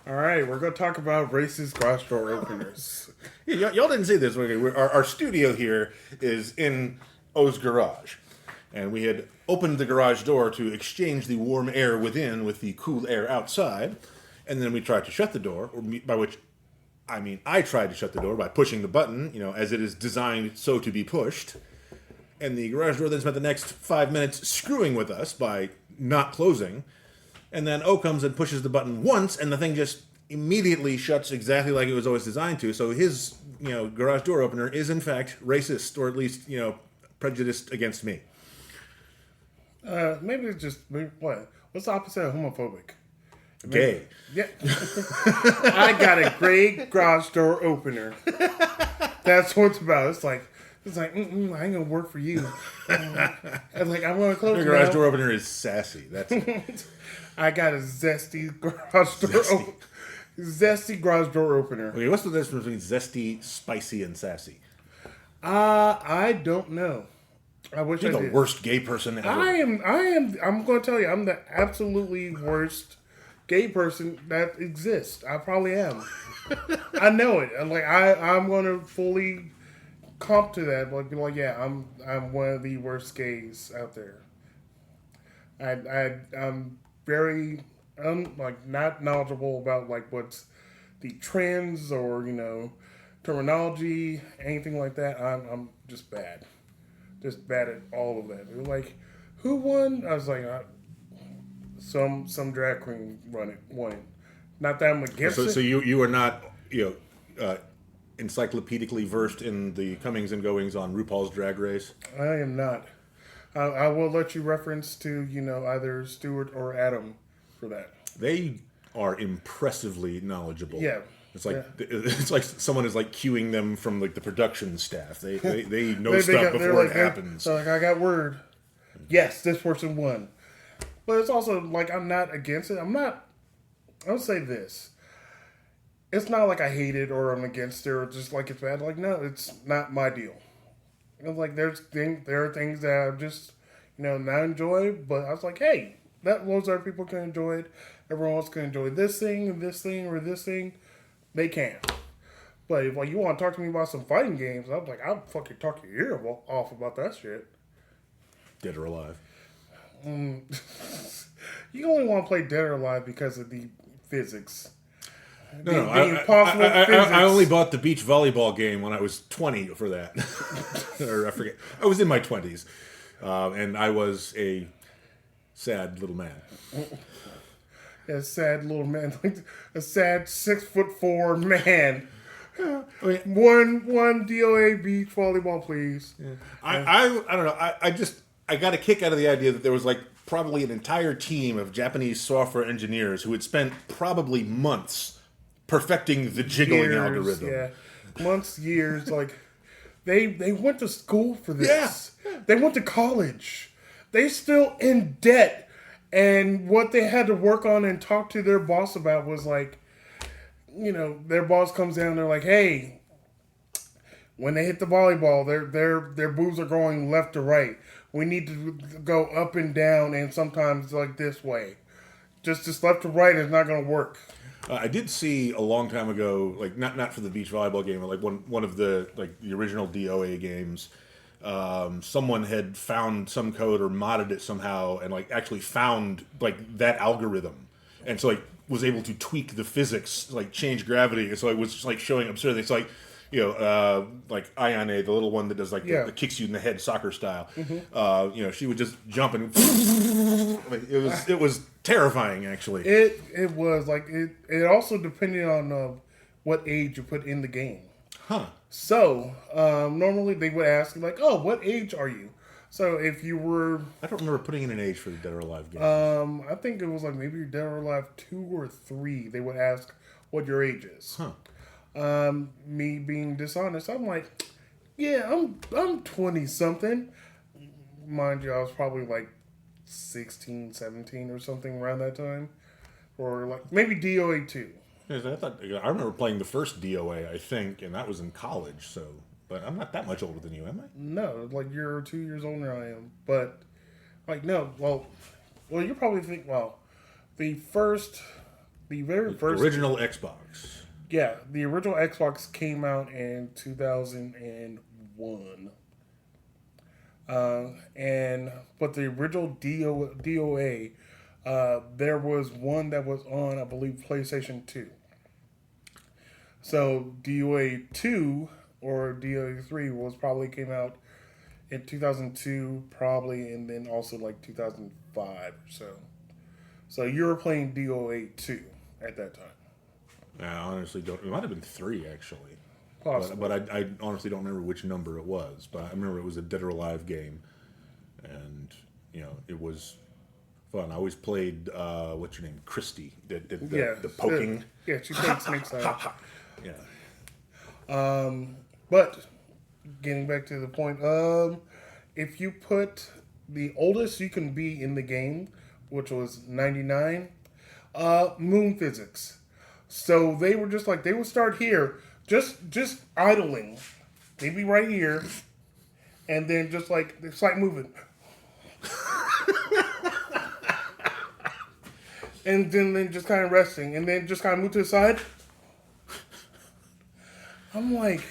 All right, we're going to talk about racist garage door openers. Y'all didn't see this. Okay, our studio here is in O's garage. And we had opened the garage door to exchange the warm air within with the cool air outside. And then we tried to shut the door, by which I mean I tried to shut the door by pushing the button, as it is designed so to be pushed. And the garage door then spent the next 5 minutes screwing with us by not closing. And then O comes and pushes the button once, and the thing just immediately shuts exactly like it was always designed to. So his, garage door opener is in fact racist, or at least, prejudiced against me. Maybe it's just what? What's the opposite of homophobic? Gay. Yeah. I got a great garage door opener. That's what it's about. It's like I ain't gonna work for you. I'm gonna close. Your garage door opener is sassy. That's it. I got a zesty garage door. Zesty garage door opener. Okay, what's the difference between zesty, spicy, and sassy? I don't know. I wish You're I the did. worst gay person ever. I am. I'm going to tell you, I'm the absolutely worst gay person that exists. I probably am. I know it. I'm going to fully comp to that. Like, be like, yeah, I'm one of the worst gays out there. I'm very not knowledgeable about what's the trends or terminology, anything like that. I'm just bad. Just bad at all of that. They're like, who won? I was like, some drag queen won. Not that I'm against it. So you are not encyclopedically versed in the comings and goings on RuPaul's Drag Race. I am not. I will let you reference to either Stuart or Adam for that. They are impressively knowledgeable. Yeah. It's like someone is queuing them from the production staff. They know stuff before it happens. So I got word. Yes, this person won. But it's also I'm not against it. I'll say this. It's not like I hate it or I'm against it or just it's bad. No, it's not my deal. There are things that I just not enjoy. But I was like, hey, those other people can enjoy it. Everyone else can enjoy this thing, or this thing. They can. But if you want to talk to me about some fighting games, I'm like, I'll fucking talk your ear off about that shit. Dead or alive. You only want to play Dead or Alive because of the physics. No, I only bought the beach volleyball game when I was 20 for that. Or I forget. I was in my 20s. And I was a sad little man. A sad little man. A sad 6'4" man. One DOA beach volleyball, please. Yeah. I don't know. I got a kick out of the idea that there was probably an entire team of Japanese software engineers who had spent probably months perfecting the jiggling algorithm. Yeah, months, years. They went to school for this. Yeah. They went to college. They still in debt. And what they had to work on and talk to their boss about was their boss comes down. They're like, hey, when they hit the volleyball, their boobs are going left to right. We need to go up and down, and sometimes this way. Just left to right is not going to work. I did see a long time ago, not for the beach volleyball game, but one of the the original DOA games. Someone had found some code or modded it somehow, and actually found that algorithm, and so was able to tweak the physics, change gravity. And so it was just showing absurd. It's Ayane, the little one that does that kicks you in the head soccer style. Mm-hmm. She would just jump and it was terrifying actually. It was it also depended on what age you put in the game. Huh. So normally they would ask oh, what age are you? So if you were, I don't remember putting in an age for the Dead or Alive game. I think it was maybe Dead or Alive 2 or 3. They would ask what your age is. Huh. Me being dishonest, I'm yeah, I'm 20 something. Mind you, I was probably 16, 17 or something around that time, or maybe DOA 2. I remember playing the first DOA, I think, and that was in college. So, but I'm not that much older than you, am I? No, you're 2 years older than I am. But Well, you probably think the The very first original Xbox. Yeah, the original Xbox came out in 2001. But the original DOA, there was one that was on, I believe, PlayStation 2. So DOA 2 or DOA 3 was probably came out in 2002, probably, and then also like 2005 or so. So you were playing DOA 2 at that time. I honestly don't. It might have been 3 actually. Possibly. But I honestly don't remember which number it was. But I remember it was a Dead or Alive game, and it was fun. I always played what's your name, Christy, the poking. Yeah, she played Snake Side. Yeah. But getting back to the point, if you put the oldest you can be in the game, which was 99, moon physics. So they were just like, they would start here, just idling. They'd be right here, and then just like, it's like moving. And then just kind of resting, and then just kind of move to the side. I'm like,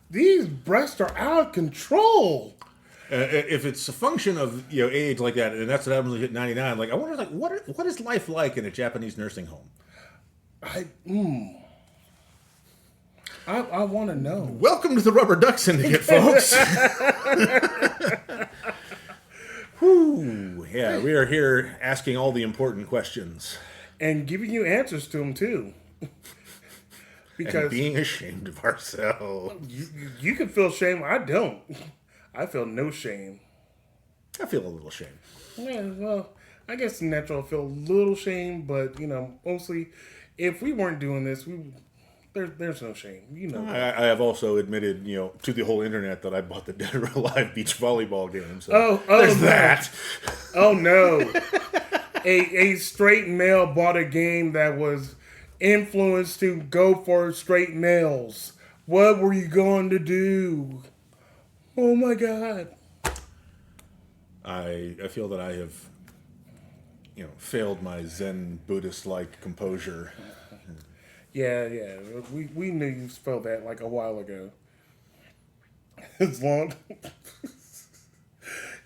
these breasts are out of control. If it's a function of age like that, and that's what happens when you hit 99, like I wonder, like what is life like in a Japanese nursing home? I want to know. Welcome to the Rubber Duck Syndicate, folks. Whew, yeah, we are here asking all the important questions. And giving you answers to them, too. Because and being ashamed of ourselves. You can feel shame. I don't. I feel no shame. I feel a little shame. Yeah, well, I guess it's natural to feel a little shame, but, mostly, if we weren't doing this, there's no shame. I have also admitted, to the whole internet that I bought the Dead or Alive beach volleyball game. So there's that. Oh, no. A straight male bought a game that was influenced to go for straight males. What were you going to do? Oh, my God. I feel that I have, failed my Zen Buddhist-like composure. Yeah. We knew you spelled that like a while ago. As long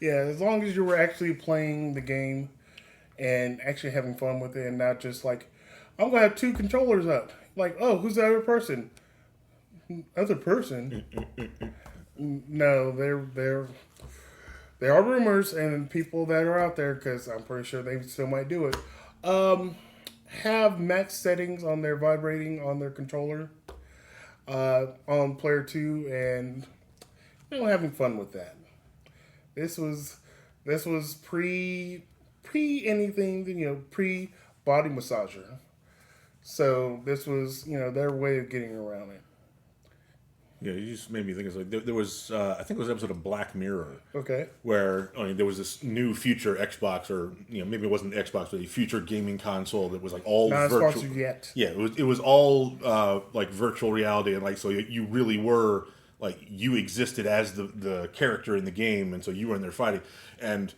as you were actually playing the game and actually having fun with it and not just like, I'm going to have 2 controllers up. Like, oh, who's the other person? Other person? No, there are rumors and people that are out there, because I'm pretty sure they still might do it. Have max settings on their vibrating on their controller on player 2, and having fun with that. This was pre anything, pre body massager. So this was their way of getting around it. Yeah, you just made me think. It's like there was, I think it was an episode of Black Mirror. Okay. Where there was this new future Xbox, or maybe it wasn't the Xbox, but a future gaming console that was like all not virtual. Sponsored yet. Yeah, it was all like virtual reality, and like so you really were like you existed as the character in the game, and so you were in there fighting. And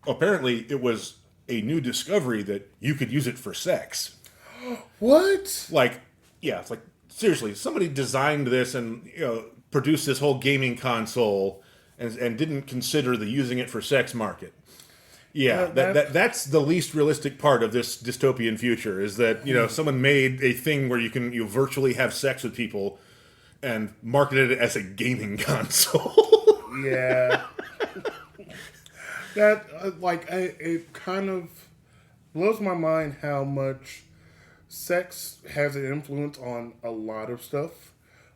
apparently, it was a new discovery that you could use it for sex. What? Like, yeah, it's like. Seriously, somebody designed this and produced this whole gaming console and didn't consider the using it for sex market. Yeah, that's the least realistic part of this dystopian future, is that someone made a thing where you can virtually have sex with people and marketed it as a gaming console. Yeah, that it kind of blows my mind how much sex has an influence on a lot of stuff,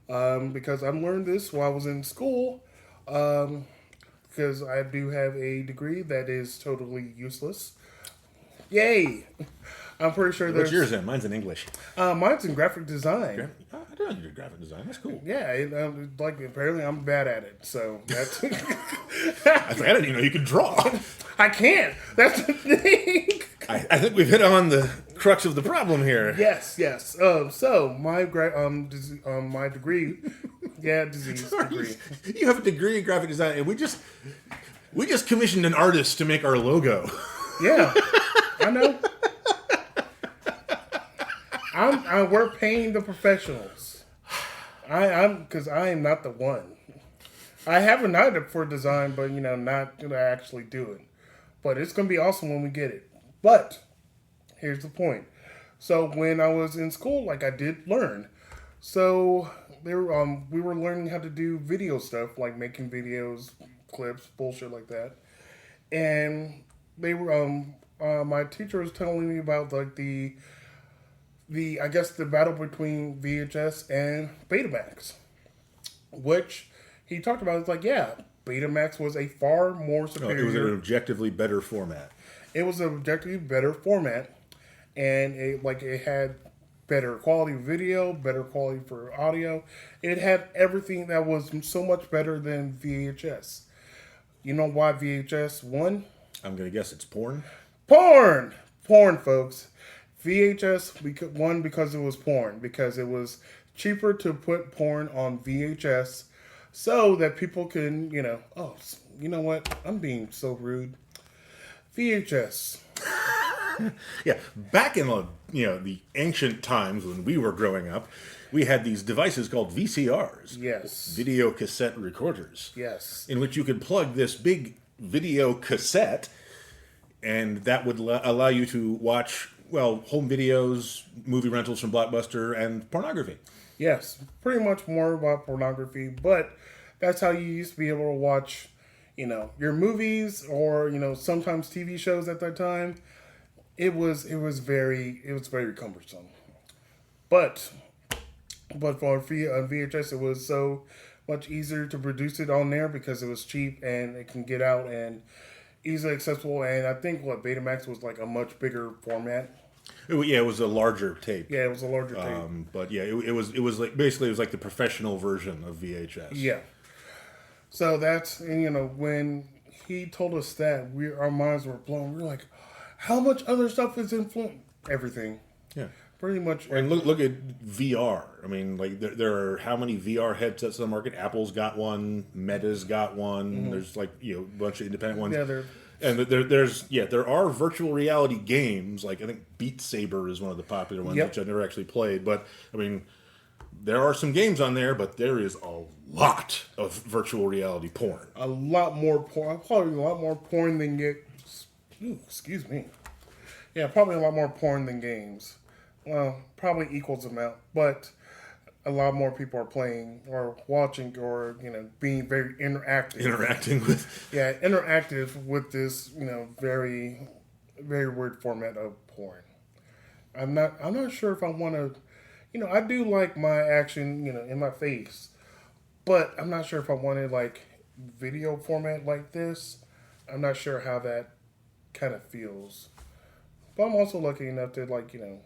because I learned this while I was in school, because I do have a degree that is totally useless. Yay! I'm pretty sure there's... What's yours in? Mine's in English. Mine's in graphic design. I didn't know you did graphic design. That's cool. Yeah, apparently I'm bad at it, so that's... I didn't even know you could draw. I can't! That's the thing! I think we've hit on the crux of the problem here. Yes. So my my degree, disease degree. You have a degree in graphic design, and we just commissioned an artist to make our logo. Yeah, I know. We're paying the professionals. Because I am not the one. I have an idea for design, but not to actually do it. But it's gonna be awesome when we get it. But here's the point. So when I was in school, like I did learn. So we were learning how to do video stuff, like making videos, clips, bullshit like that. And they were my teacher was telling me about like the I guess the battle between VHS and Betamax, which he talked about. It's like, yeah, Betamax was a far more superior. It was an objectively better format. It was an objectively better format, and it had better quality video, better quality for audio. It had everything that was so much better than VHS. You know why VHS won? I'm gonna guess it's porn. Porn, folks. VHS won because it was porn, because it was cheaper to put porn on VHS so that people can, oh, you know what? I'm being so rude. VHS. Yeah, back in the ancient times when we were growing up, we had these devices called VCRs. Yes. Video cassette recorders. Yes. In which you could plug this big video cassette, and that would allow you to watch, home videos, movie rentals from Blockbuster, and pornography. Yes, pretty much more about pornography, but that's how you used to be able to watch, your movies or, sometimes TV shows at that time. It was very cumbersome. But for VHS, it was so much easier to produce it on there because it was cheap and it can get out and easily accessible. And I think Betamax was like a much bigger format. It was a larger tape. Yeah, it was a larger tape. But yeah, it was like basically it was like the professional version of VHS. Yeah. So that's when he told us that, our minds were blown. We were like, how much other stuff is influencing everything? Yeah. Pretty much. And look at VR. I mean, like there are how many VR headsets on the market? Apple's got one. Meta's got one. Mm-hmm. There's a bunch of independent ones. Yeah, and there are virtual reality games. Like I think Beat Saber is one of the popular ones, which I've never actually played. But I mean, there are some games on there, but there is a lot of virtual reality porn. A lot more porn. Probably a lot more porn than excuse me. Yeah, probably a lot more porn than games. Well, probably equals amount, but a lot more people are playing or watching or, being very interactive. Interacting with. Yeah, interactive with this, very, very weird format of porn. I'm not sure if I want to, I do like my action, in my face, but I'm not sure if I wanted like video format like this. I'm not sure how that kind of feels. But I'm also lucky enough to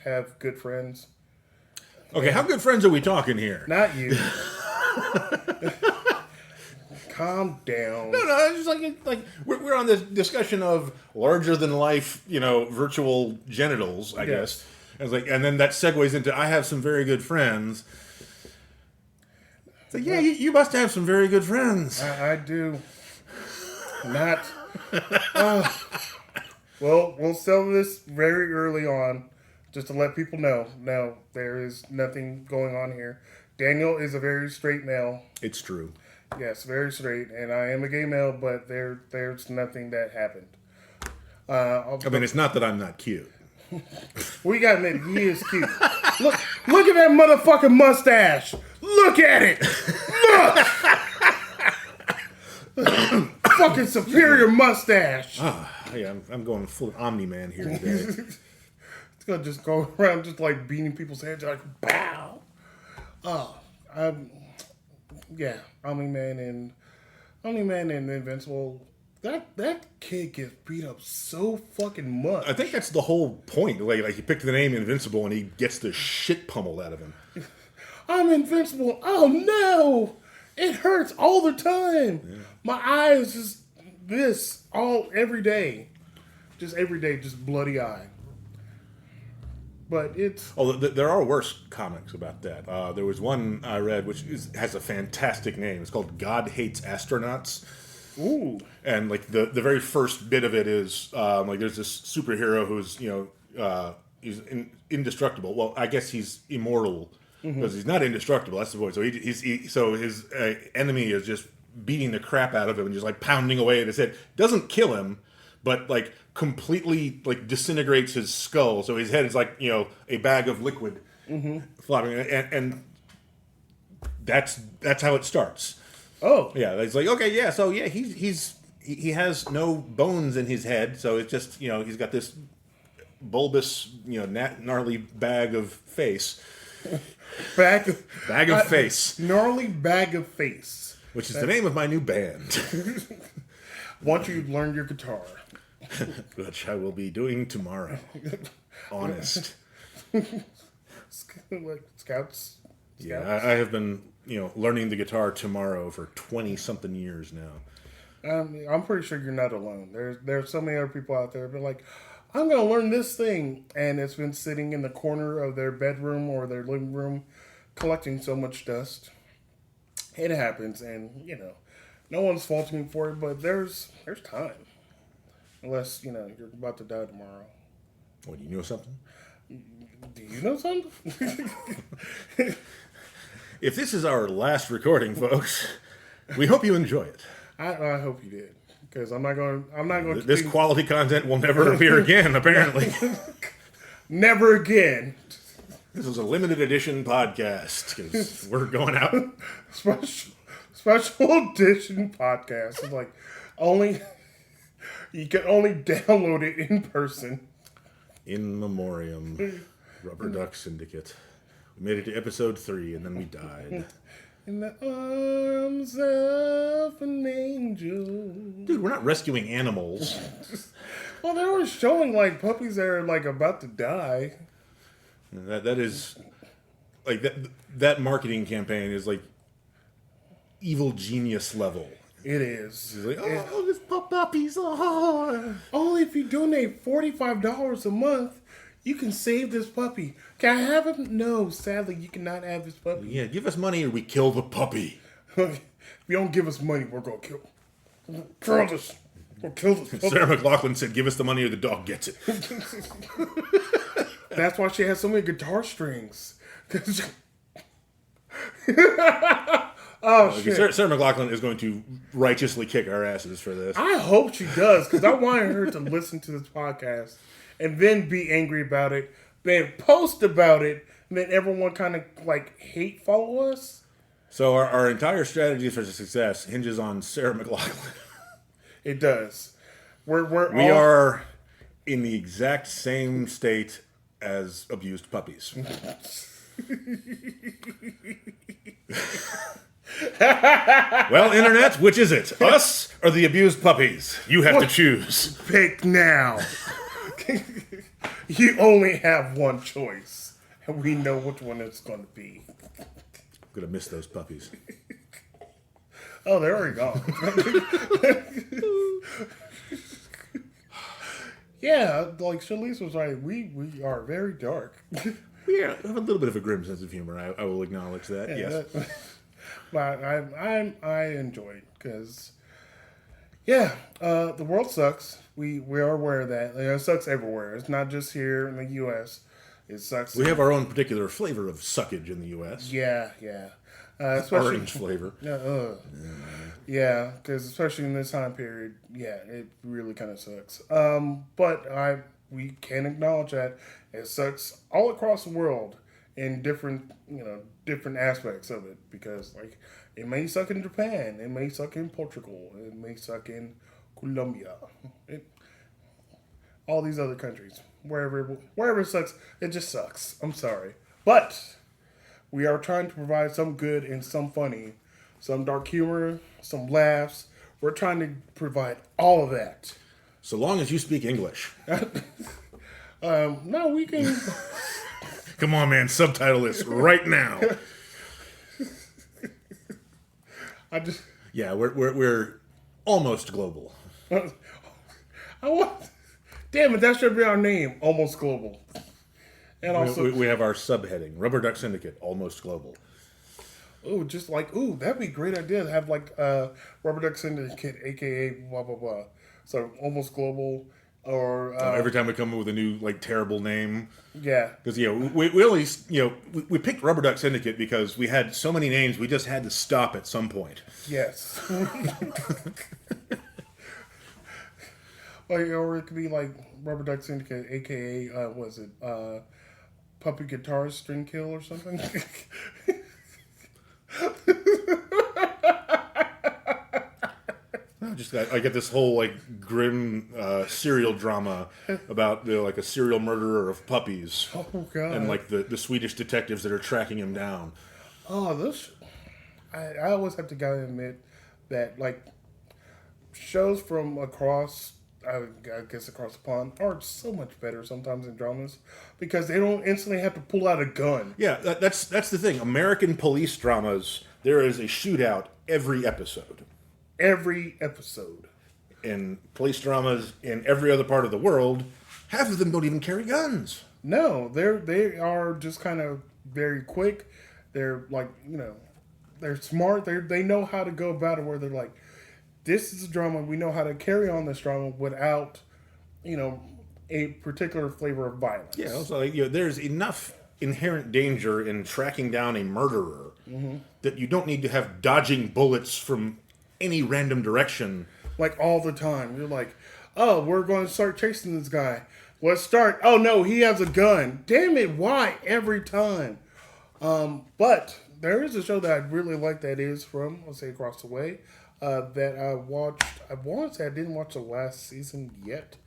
have good friends. Okay, how good friends are we talking here? Not you. Calm down. No, it's just like we're on this discussion of larger than life, virtual genitals, I guess. And then that segues into I have some very good friends. It's like, yeah, you must have some very good friends. I do. Not. Well, we'll sell this very early on, just to let people know. No, there is nothing going on here. Daniel is a very straight male. It's true. Yes, very straight, and I am a gay male, but there's nothing that happened. It's not that I'm not cute. We gotta admit, he is cute. Look at that motherfucking mustache. Look at it. Look. Fucking superior mustache. Yeah, I'm going full Omni-Man here today. It's gonna just go around just like beating people's heads like bow. Omni-Man and Invincible. That kid gets beat up so fucking much. I think that's the whole point. Like he picked the name Invincible and he gets the shit pummeled out of him. I'm invincible. Oh no! It hurts all the time. Yeah. My eyes just every day. Just every day, just bloody eye. But it's... Oh, there are worse comics about that. There was one I read which has a fantastic name. It's called God Hates Astronauts. Ooh. And like the very first bit of it is there's this superhero who's indestructible. Well, I guess he's immortal because he's not indestructible. That's the point. So so his enemy is just beating the crap out of him and just like pounding away at his head. Doesn't kill him, but like completely like disintegrates his skull. So his head is like a bag of liquid flopping, and that's how it starts. Oh, yeah. It's like okay, yeah. So yeah, he has no bones in his head, so it's just he's got this bulbous gnarly bag of face. bag of face. Gnarly bag of face. Which is the name of my new band. Once you learn your guitar. Which I will be doing tomorrow. Honest. Like Scouts? Yeah, I have been, learning the guitar tomorrow for 20-something years now. I'm pretty sure you're not alone. There's so many other people out there that have been like, I'm going to learn this thing. And it's been sitting in the corner of their bedroom or their living room collecting so much dust. It happens, and no one's faulting you for it. But there's time, unless you're about to die tomorrow. What, do you know something? Do you know something? If this is our last recording, folks, we hope you enjoy it. I hope you did, because I'm not going. This quality content will never appear again. Apparently, never again. This is a limited edition podcast because we're going out. Special edition podcast. It's like you can only download it in person. In memoriam, Rubber Duck Syndicate. We made it to episode 3 and then we died. In the arms of an angel. Dude, we're not rescuing animals. Well, they were showing like puppies that are like about to die. That is like that marketing campaign is like evil genius level. It is. It's like, oh, this puppies. Oh. Only if you donate $45 a month, you can save this puppy. Can I have him? No, sadly, you cannot have this puppy. Yeah, give us money or we kill the puppy. If you don't give us money, we're gonna kill this. We'll kill this puppy. Sarah McLachlan said, "Give us the money or the dog gets it." That's why she has so many guitar strings. Shit. Sarah McLachlan is going to righteously kick our asses for this. I hope she does, because I wanted her to listen to this podcast and then be angry about it, then post about it, and then everyone kind of like hate follow us. So our entire strategy for success hinges on Sarah McLachlan. It does. We are in the exact same state as abused puppies. Well, internet, which is it? Us or the abused puppies? You have to choose. Pick now. You only have one choice, and we know which one it's going to be. I'm going to miss those puppies. Oh, there we go. Yeah, like Shalise was right. We are very dark. We have a little bit of a grim sense of humor. I will acknowledge that. Yeah, yes, but I enjoy it because, the world sucks. We are aware of that. It sucks everywhere. It's not just here in the U.S. It sucks. We have our own particular flavor of suckage in the U.S. Yeah. Especially orange flavor. Yeah, because especially in this time period, it really kind of sucks. But we can acknowledge that it sucks all across the world in different aspects of it, because like it may suck in Japan, it may suck in Portugal, it may suck in Colombia, all these other countries, wherever it sucks, it just sucks. I'm sorry, but we are trying to provide some good and some funny, some dark humor, some laughs. We're trying to provide all of that. So long as you speak English. No, we can. Come on, man. Subtitle this right now. We're almost global. Damn it! That should be our name. Almost global. And also, we have our subheading: Rubber Duck Syndicate, almost global. That'd be a great idea to have like Rubber Duck Syndicate, aka blah blah blah. So almost global, Or every time we come up with a new like terrible name. Yeah. Because we only we picked Rubber Duck Syndicate because we had so many names we just had to stop at some point. Yes. Or it could be like Rubber Duck Syndicate, aka Puppy Guitar String Kill or something. I get this whole like grim serial drama about like a serial murderer of puppies. Oh god! And like the Swedish detectives that are tracking him down. Oh, I always have to gotta admit that like shows from across, I guess across the pond, are so much better sometimes in dramas because they don't instantly have to pull out a gun. Yeah, that's the thing. American police dramas, there is a shootout every episode. Every episode. In police dramas in every other part of the world, half of them don't even carry guns. No, they are just kind of very quick. They're like, they're smart. They know how to go about it where they're like, this is a drama. We know how to carry on this drama without, a particular flavor of violence. Yeah, so there's enough inherent danger in tracking down a murderer that you don't need to have dodging bullets from any random direction. Like all the time. You're like, oh, we're going to start chasing this guy. Let's start. Oh no, he has a gun. Damn it, why every time? But there is a show that I really like that is from, let's say, across the way, that I watched. I want to say I didn't watch the last season yet.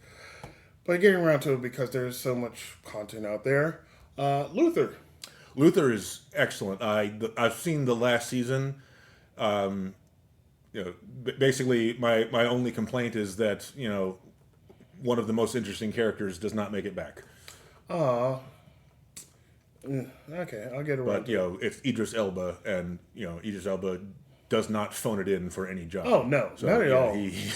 But getting around to it because there's so much content out there. Luther. Luther is excellent. I've seen the last season. Basically, my only complaint is that one of the most interesting characters does not make it back. Okay, I'll get it right. But it's Idris Elba, and Idris Elba does not phone it in for any job. Oh no, not at all. He,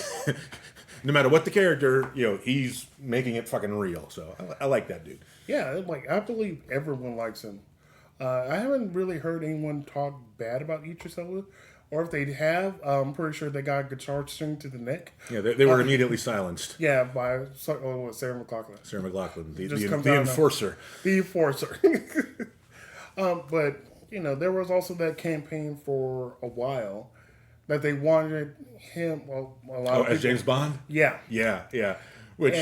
no matter what the character, he's making it fucking real. So I like that dude. Yeah, I believe everyone likes him. I haven't really heard anyone talk bad about Idris Elba. Or if they have, I'm pretty sure they got a guitar string to the neck. Yeah, they were immediately silenced. Yeah, by Sarah McLachlan. Sarah McLachlan, the enforcer. The enforcer. But, there was also that campaign for a while that they wanted him, a lot of people. As James Bond? Yeah. Yeah. Which,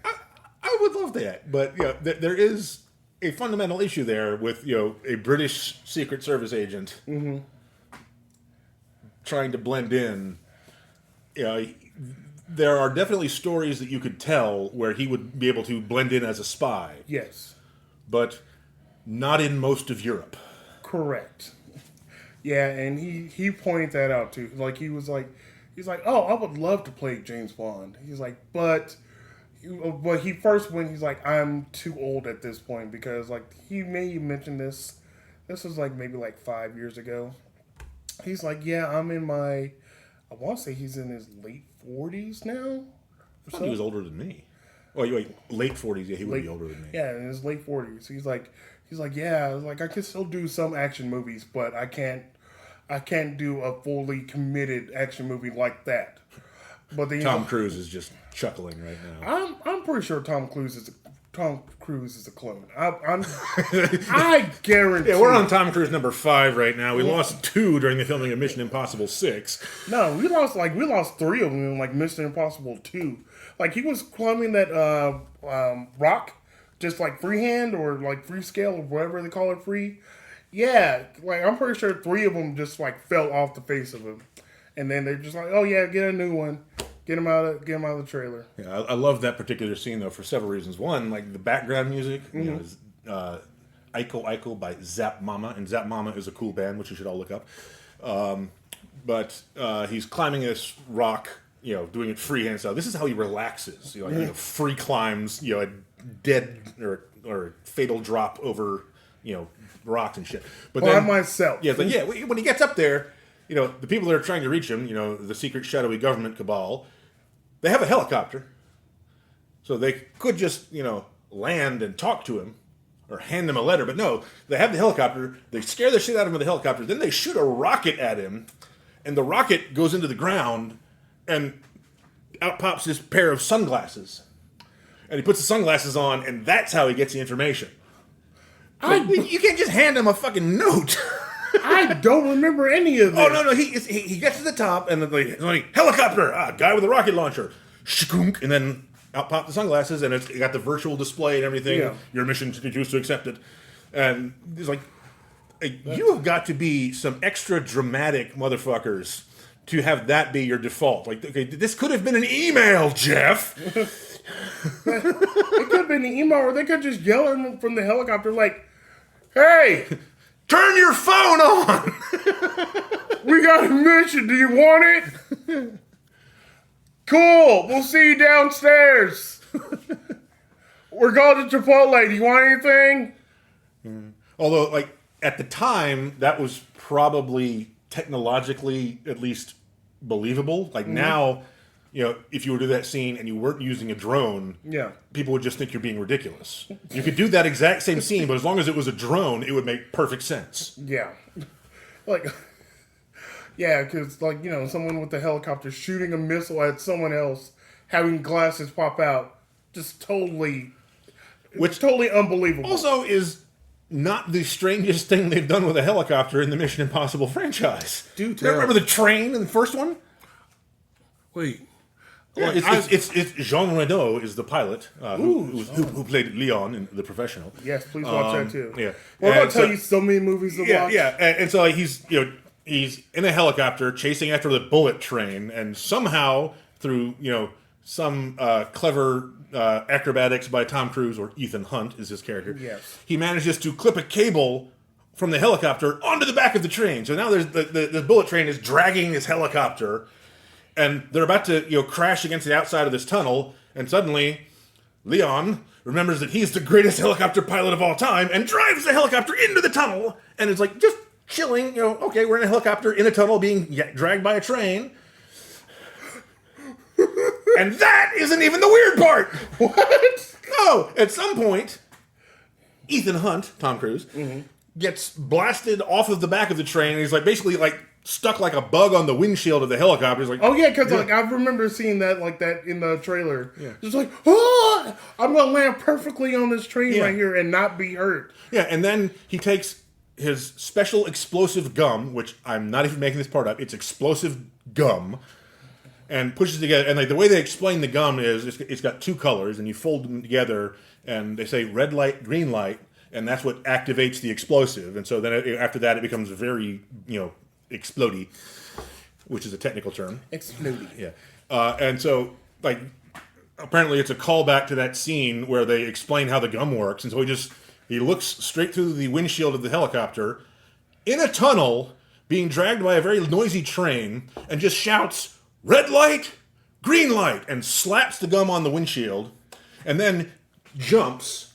I would love that. But, there is a fundamental issue there with, a British Secret Service agent. Mm-hmm. Trying to blend in. There are definitely stories that you could tell where he would be able to blend in as a spy. Yes. But not in most of Europe. Correct. Yeah, and he pointed that out too. Like he's like, oh, I would love to play James Bond. He's like, but he first went, he's like, I'm too old at this point because like he may mention this. This was like maybe like 5 years ago. He's like, yeah, I'm in my, I want to say he's in his late 40s now. I thought he was older than me. Oh, wait, late 40s. Yeah, he would be older than me. Yeah, in his late 40s. He's like, yeah, like I can still do some action movies, but I can't do a fully committed action movie like that. But then Tom Cruise is just chuckling right now. I'm pretty sure Tom Cruise is a clone. I guarantee. Yeah, we're on Tom Cruise number 5 right now. We lost 2 during the filming of Mission Impossible 6. No, we lost 3 of them in like Mission Impossible 2. Like he was climbing that rock, just like freehand or like free scale or whatever they call it, free. Yeah, like I'm pretty sure 3 of them just like fell off the face of him, and then they're just like, oh yeah, get a new one. Get him out of the trailer. Yeah, I love that particular scene though for several reasons. One, like the background music, is Eiko Eiko by Zap Mama, and Zap Mama is a cool band which you should all look up. But he's climbing this rock, doing it freehand style. This is how he relaxes. Free climbs, a dead or fatal drop over rocks and shit. But by myself. Yeah, but when he gets up there, the people that are trying to reach him, the secret shadowy government cabal. They have a helicopter, so they could just, land and talk to him or hand him a letter. But no, they have the helicopter. They scare the shit out of him with the helicopter. Then they shoot a rocket at him, and the rocket goes into the ground, and out pops this pair of sunglasses. And he puts the sunglasses on, and that's how he gets the information. You can't just hand him a fucking note. I don't remember any of this. Oh, no. He gets to the top, and it's like, helicopter! Guy with a rocket launcher. Shkunk, and then out pop the sunglasses, and it's got the virtual display and everything. Yeah. Your mission, if you choose to accept it. And he's like, you have got to be some extra dramatic motherfuckers to have that be your default. Like, okay, this could have been an email, Jeff. It could have been an email, or they could just yell at him from the helicopter, like, hey, turn your phone on. We got a mission. Do you want it? Cool. We'll see you downstairs. We're going to Chipotle. Do you want anything? Although, like, at the time, that was probably technologically at least believable. Like, now, you know, if you were to do that scene and you weren't using a drone, people would just think you're being ridiculous. You could do that exact same scene, but as long as it was a drone, it would make perfect sense. Yeah. Like, yeah, because, like, you know, someone with the helicopter shooting a missile at someone else, having glasses pop out, just totally unbelievable. Also is not the strangest thing they've done with a helicopter in the Mission Impossible franchise. Dude, remember the train in the first one? Wait. Yeah, it's Jean Reno is the pilot who played Leon in The Professional. Yes, please watch that too. Yeah, we're going to tell you so many movies to watch. Yeah, and so like, he's in a helicopter chasing after the bullet train, and somehow through some clever acrobatics by Tom Cruise, or Ethan Hunt is his character. Yes, he manages to clip a cable from the helicopter onto the back of the train. So now there's the bullet train is dragging this helicopter. And they're about to, crash against the outside of this tunnel, and suddenly, Leon remembers that he's the greatest helicopter pilot of all time, and drives the helicopter into the tunnel, and it's like, just chilling, okay, we're in a helicopter, in a tunnel, being dragged by a train. And that isn't even the weird part! What? No, at some point, Ethan Hunt, Tom Cruise, gets blasted off of the back of the train, and he's like, basically, like, stuck like a bug on the windshield of the helicopter. He's like, oh yeah, because like I remember seeing that like that in the trailer. Yeah. Just like, oh, I'm gonna land perfectly on this train right here and not be hurt. Yeah, and then he takes his special explosive gum, which I'm not even making this part up. It's explosive gum, and pushes it together. And like the way they explain the gum is, it's got two colors, and you fold them together, and they say red light, green light, and that's what activates the explosive. And so then after that, it becomes very explodey, which is a technical term. Explodey. Yeah. And so, like, apparently it's a callback to that scene where they explain how the gum works. And so he looks straight through the windshield of the helicopter in a tunnel being dragged by a very noisy train and just shouts, red light, green light, and slaps the gum on the windshield and then jumps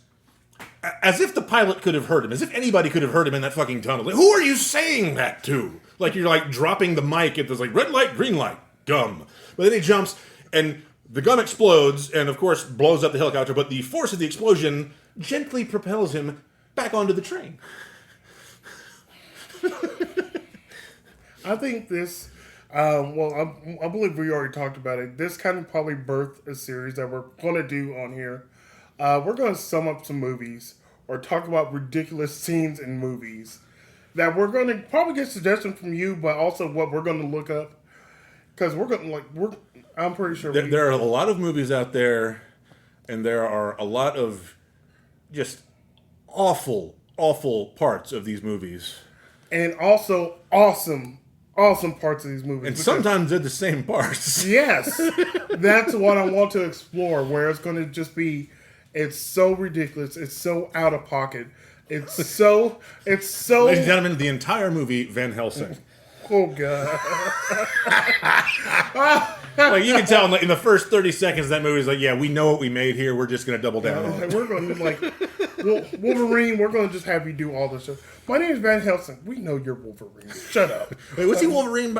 as if the pilot could have heard him, as if anybody could have heard him in that fucking tunnel. Like, who are you saying that to? Like, you're like dropping the mic and there's like red light, green light, gum. But then he jumps and the gum explodes and of course blows up the helicopter, but the force of the explosion gently propels him back onto the train. I think this, I believe we already talked about it. This kind of probably birthed a series that we're going to do on here. We're going to sum up some movies or talk about ridiculous scenes in movies that we're going to probably get suggestions from you, but also what we're going to look up. Because I'm pretty sure there are a lot of movies out there, and there are a lot of just awful, awful parts of these movies. And also awesome parts of these movies. And sometimes they're the same parts. Yes. That's what I want to explore, where it's going to just be, it's so ridiculous, it's so out of pocket. It's so... Ladies and gentlemen, the entire movie, Van Helsing. Oh, God. Like, you can tell in the first 30 seconds of that movie is like, yeah, we know what we made here. We're just going to double down on it. We're going to, like, Wolverine, we're going to just have you do all this stuff. My name is Van Helsing. We know you're Wolverine. Shut up. Wait, was he Wolverine?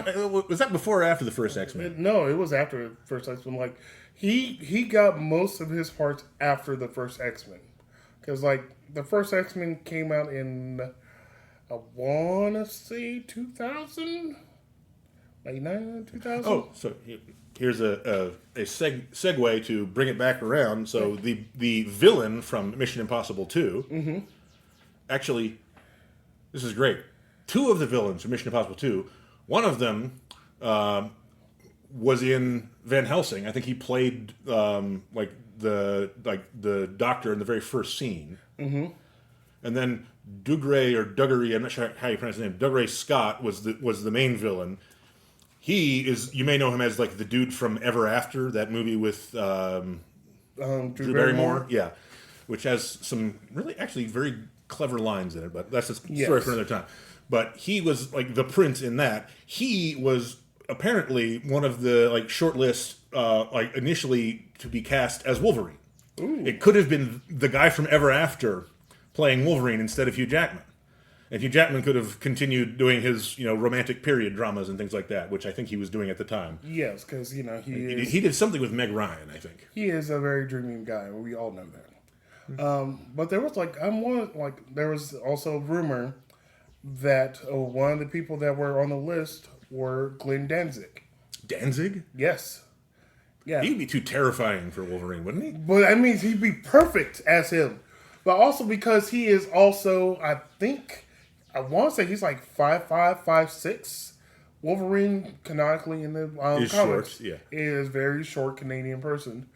Was that before or after the first X-Men? No, it was after the first X-Men. Like, he got most of his parts after the first X-Men. Because, like, the first X-Men came out in, I want to say 2000? Like 2000? Oh, so he here's a segue to bring it back around. So the villain from Mission Impossible 2, actually, this is great. 2 of the villains from Mission Impossible 2, one of them was in Van Helsing. I think he played the doctor in the very first scene. Mm-hmm. And then Duggery, I'm not sure how you pronounce his name. Duggery Scott was the main villain. He is, you may know him as like the dude from Ever After, that movie with Drew Barrymore. Yeah, which has some really actually very clever lines in it, but that's a story for another time. But he was like the prince in that. He was apparently one of the like short list initially to be cast as Wolverine. Ooh. It could have been the guy from Ever After playing Wolverine instead of Hugh Jackman. And Hugh Jackman could have continued doing his, romantic period dramas and things like that, which I think he was doing at the time. Yes, because, he did something with Meg Ryan, I think. He is a very dreamy guy. We all know that. But there was, there was also a rumor that one of the people that were on the list were Glen Danzig. Danzig? Yes. Yeah. He'd be too terrifying for Wolverine, wouldn't he? But that means he'd be perfect as him. But also because he is also, I want to say he's like 5'5", 5'6". Wolverine, canonically in the comics, short, yeah. Is a very short Canadian person.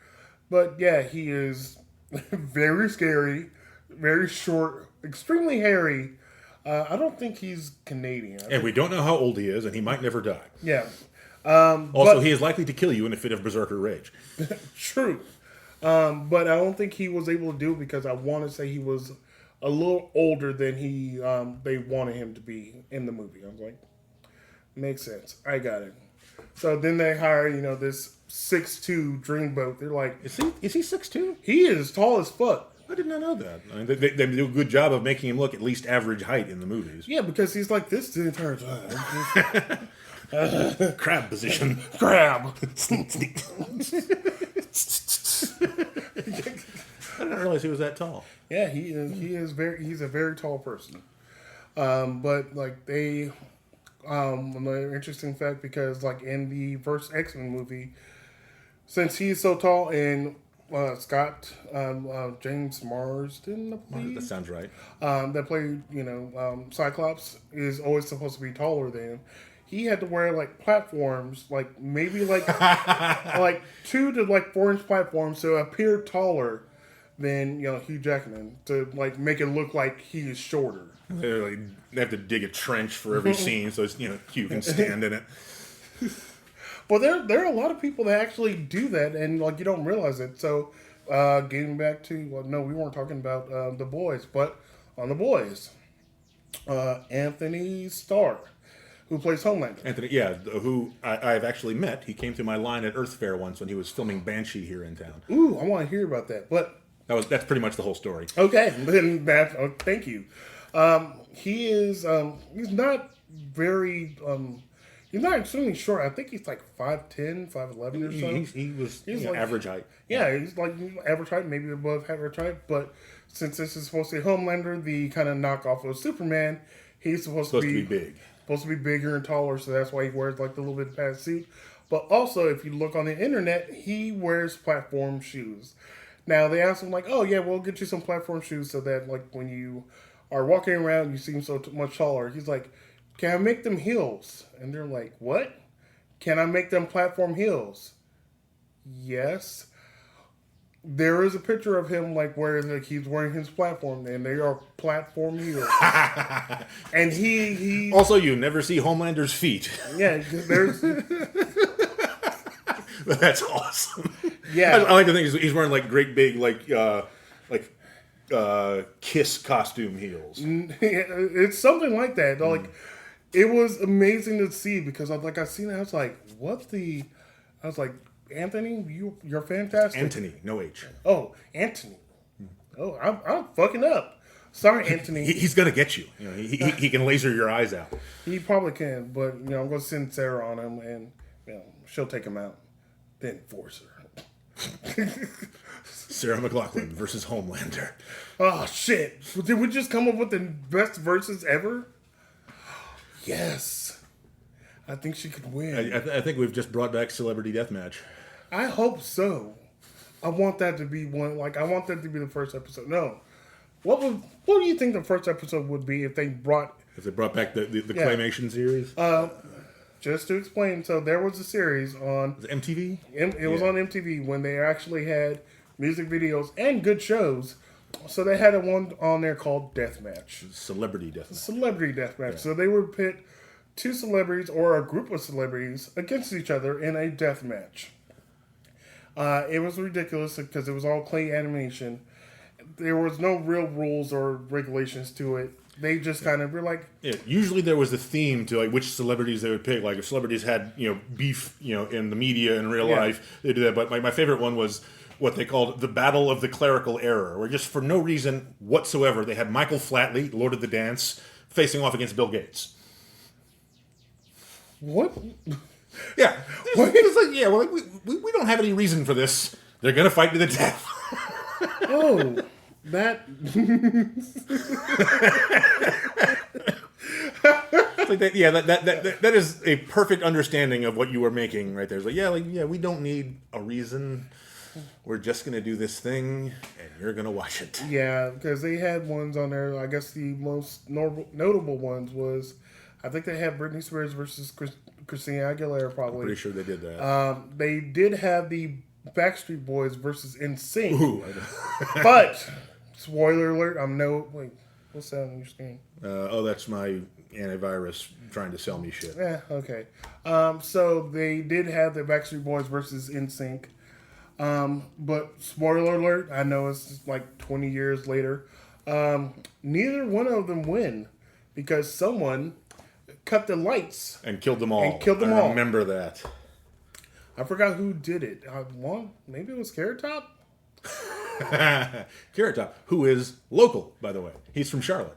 But yeah, he is very scary, very short, extremely hairy. I don't think he's Canadian. And we don't know how old he is, and he might never die. Yeah. Also, he is likely to kill you in a fit of berserker rage. True. But I don't think he was able to do it because I want to say he was a little older than they wanted him to be in the movie. I was like, makes sense. I got it. So then they hire, this 6'2" Dreamboat. They're like, is he 6'2"? He is tall as fuck. I did not know that. I mean, they do a good job of making him look at least average height in the movies. Yeah, because he's like this the entire time. Crab position. Crab. I didn't realize he was that tall. Yeah, he is. He's a very tall person. But like they, another interesting fact because like in the first X-Men movie, since he's so tall and Scott James Marsden, I believe, that sounds right. That played Cyclops is always supposed to be taller than him. He had to wear like platforms, like maybe like 2 to 4 inch platforms to appear taller than Hugh Jackman to like make it look like he is shorter. They have to dig a trench for every scene so Hugh can stand in it. Well, there are a lot of people that actually do that, and like you don't realize it. So, getting back to no, we weren't talking about The Boys, but on The Boys, Anthony Starr, who plays Homelander. Anthony, yeah, who I've actually met. He came through my line at Earth Fair once when he was filming Banshee here in town. Ooh, I want to hear about that, but that's pretty much the whole story. Okay, then thank you. He is he's not very he's not extremely short. I think he's like 5'10", 5'11" or so. He's like, average height. Yeah, he's like average height, maybe above average height. But since this is supposed to be Homelander, the kind of knockoff of Superman, he's supposed to be big. Supposed to be bigger and taller, so that's why he wears like the little bit past suit. But also, if you look on the internet, he wears platform shoes. Now they asked him like, "Oh yeah, we'll get you some platform shoes so that like when you are walking around, you seem so much taller." He's like, "Can I make them heels?" And they're like, "What? Can I make them platform heels?" Yes. There is a picture of him like he's wearing his platform, and they are platform heels. And he also you never see Homelander's feet. Yeah, there's. That's awesome. Yeah, I like to think he's wearing like great big Kiss costume heels. It's something like that. Like it was amazing to see because I seen it. I was like, I was like, Anthony, you're fantastic. Anthony, no H. Oh, Anthony. Oh, I'm fucking up. Sorry, Anthony. He's gonna get you. He can laser your eyes out. He probably can, but I'm gonna send Sarah on him, and she'll take him out, then force her. Sarah McLachlan versus Homelander. Oh shit! Did we just come up with the best verses ever? Yes. I think she could win. I think we've just brought back Celebrity Deathmatch. I hope so. I want that to be one. Like I want that to be the first episode. No, what do you think the first episode would be if they brought back the claymation series? Just to explain, so there was a series on MTV. It was on MTV when they actually had music videos and good shows. So they had one on there called Deathmatch. Celebrity Deathmatch. Celebrity Deathmatch. Yeah. So they would pit two celebrities or a group of celebrities against each other in a death match. It was ridiculous because it was all clay animation. There was no real rules or regulations to it. They just kind of were like... Yeah, usually there was a theme to like which celebrities they would pick. Like if celebrities had, beef, in the media in real life, they do that. But my favorite one was what they called the Battle of the Clerical Error, where just for no reason whatsoever, they had Michael Flatley, Lord of the Dance, facing off against Bill Gates. What? Yeah. It's like, yeah, well, we don't have any reason for this. They're going to fight to the death. Oh, that... Like that is a perfect understanding of what you were making right there. It's like, we don't need a reason. We're just going to do this thing, and you're going to watch it. Yeah, because they had ones on there. I guess the most notable ones was, I think they had Britney Spears versus Christina Aguilera, probably. I'm pretty sure they did that. They did have the Backstreet Boys versus NSYNC. But, spoiler alert, wait, what's that on your screen? That's my antivirus trying to sell me shit. Yeah, okay. So they did have the Backstreet Boys versus NSYNC. But spoiler alert, I know it's like 20 years later. Neither one of them win because someone cut the lights and killed them all. I remember that. I forgot who did it. Maybe it was Carrot Top? Carrot Top, who is local, by the way. He's from Charlotte.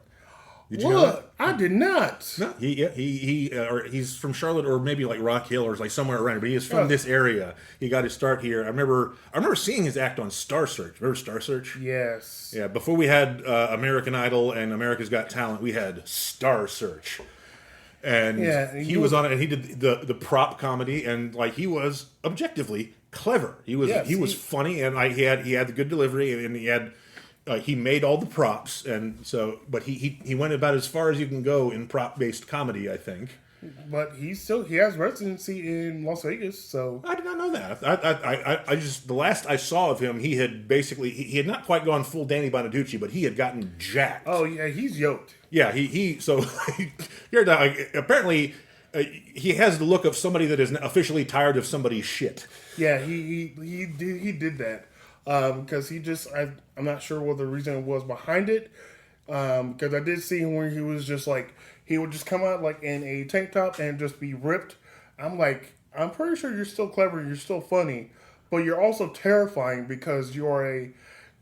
Did you know that? I did not. No, he's from Charlotte or maybe like Rock Hill or like somewhere around. But he is from this area. He got his start here. I remember seeing his act on Star Search. Remember Star Search? Yes. Yeah. Before we had American Idol and America's Got Talent, we had Star Search. And he was on it, and he did the prop comedy, and like he was objectively clever. He was funny, and he had the good delivery, and he made all the props, and so but he went about as far as you can go in prop based comedy, I think. But he has residency in Las Vegas, so I did not know that. I just the last I saw of him, he had basically he had not quite gone full Danny Bonaducci, but he had gotten jacked. Oh yeah, he's yoked. Yeah, so apparently he has the look of somebody that is officially tired of somebody's shit. Yeah, he did that because I'm not sure what the reason was behind it because I did see him where he was just like he would just come out like in a tank top and just be ripped. I'm like, I'm pretty sure you're still clever, you're still funny, but you're also terrifying because you're a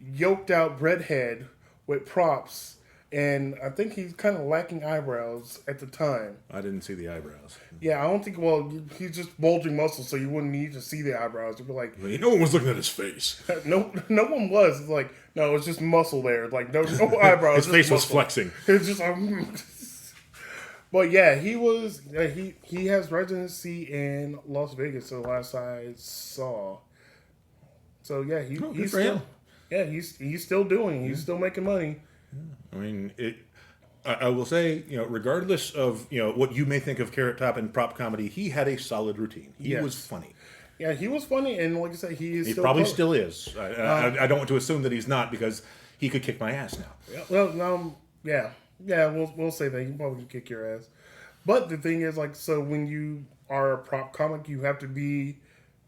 yoked out redhead with props. And I think he's kind of lacking eyebrows at the time. I didn't see the eyebrows. Yeah, I don't think. Well, he's just bulging muscles, so you wouldn't need to see the eyebrows. You'd be like, no one was looking at his face. no one was. It's like, no, it's just muscle there. Like no eyebrows. His face was flexing. It's just. But yeah, he was. He has residency in Las Vegas. The last I saw. So yeah, he's still. Him. Yeah, he's still doing. He's still making money. I mean, I will say, regardless of what you may think of Carrot Top and prop comedy, he had a solid routine. He was funny. Yeah, he was funny, and like I said, he is. He probably still is. I don't want to assume that he's not because he could kick my ass now. Well, yeah, we'll say that he probably could kick your ass. But the thing is, like, so when you are a prop comic, you have to be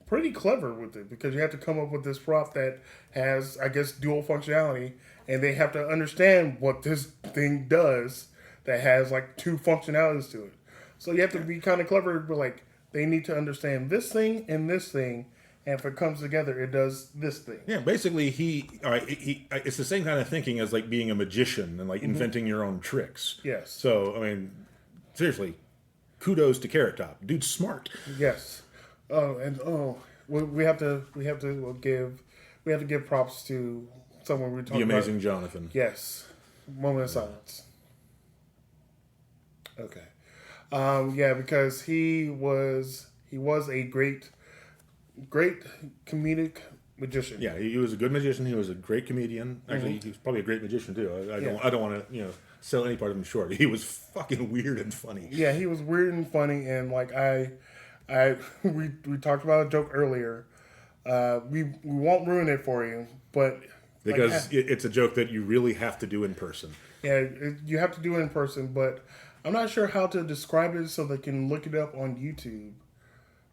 pretty clever with it because you have to come up with this prop that has, I guess, dual functionality. And they have to understand what this thing does that has like two functionalities to it. So you have to be kind of clever, but like they need to understand this thing and this thing, and if it comes together, it does this thing. Yeah, basically it's the same kind of thinking as like being a magician and like inventing your own tricks. Yes. So I mean, seriously, kudos to Carrot Top. Dude's smart. Yes. We have to give props to someone we're talking about. The amazing about. Johnathan. Yes. Moment of silence. Okay. Yeah, because he was a great comedic magician. Yeah, he was a good magician. He was a great comedian. Actually, he was probably a great magician too. I don't want to sell any part of him short. He was fucking weird and funny. Yeah, he was weird and funny, and like we talked about a joke earlier. We won't ruin it for you, but because it's a joke that you really have to do in person. Yeah, you have to do it in person, but I'm not sure how to describe it so they can look it up on YouTube,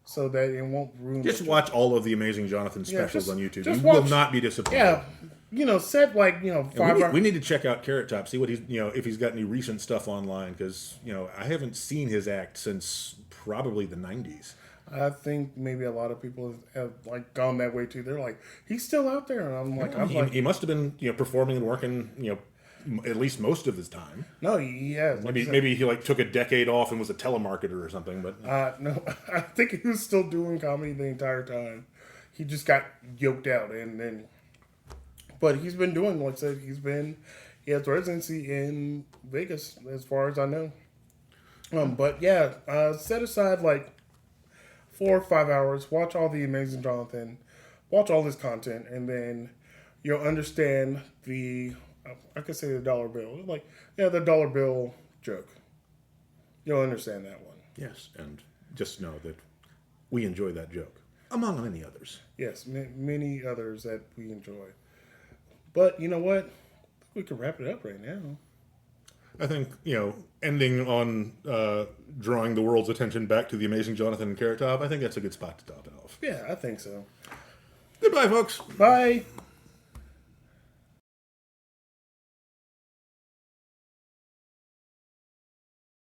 so that it won't ruin. Just watch all of the Amazing Johnathan specials on YouTube. You will not be disappointed. Yeah, set 5 hours. We need to check out Carrot Top, see what he's if he's got any recent stuff online, because I haven't seen his act since probably the '90s. I think maybe a lot of people have gone that way too. They're like, he's still out there, and I'm like, he must have been performing and working at least most of his time. No, he has. Maybe he took a decade off and was a telemarketer or something. But no, I think he was still doing comedy the entire time. He just got yoked out, and then. But he's been doing, like I said, he has residency in Vegas, as far as I know. But yeah, set aside 4 or 5 hours, watch all the Amazing Johnathan, watch all his content, and then you'll understand I could say the dollar bill. The dollar bill joke. You'll understand that one. Yes, and just know that we enjoy that joke, among many others. Yes, many others that we enjoy. But you know what? We can wrap it up right now. I think, ending on drawing the world's attention back to the Amazing Johnathan and Carrot Top, I think that's a good spot to top it off. Yeah, I think so. Goodbye, folks. Bye.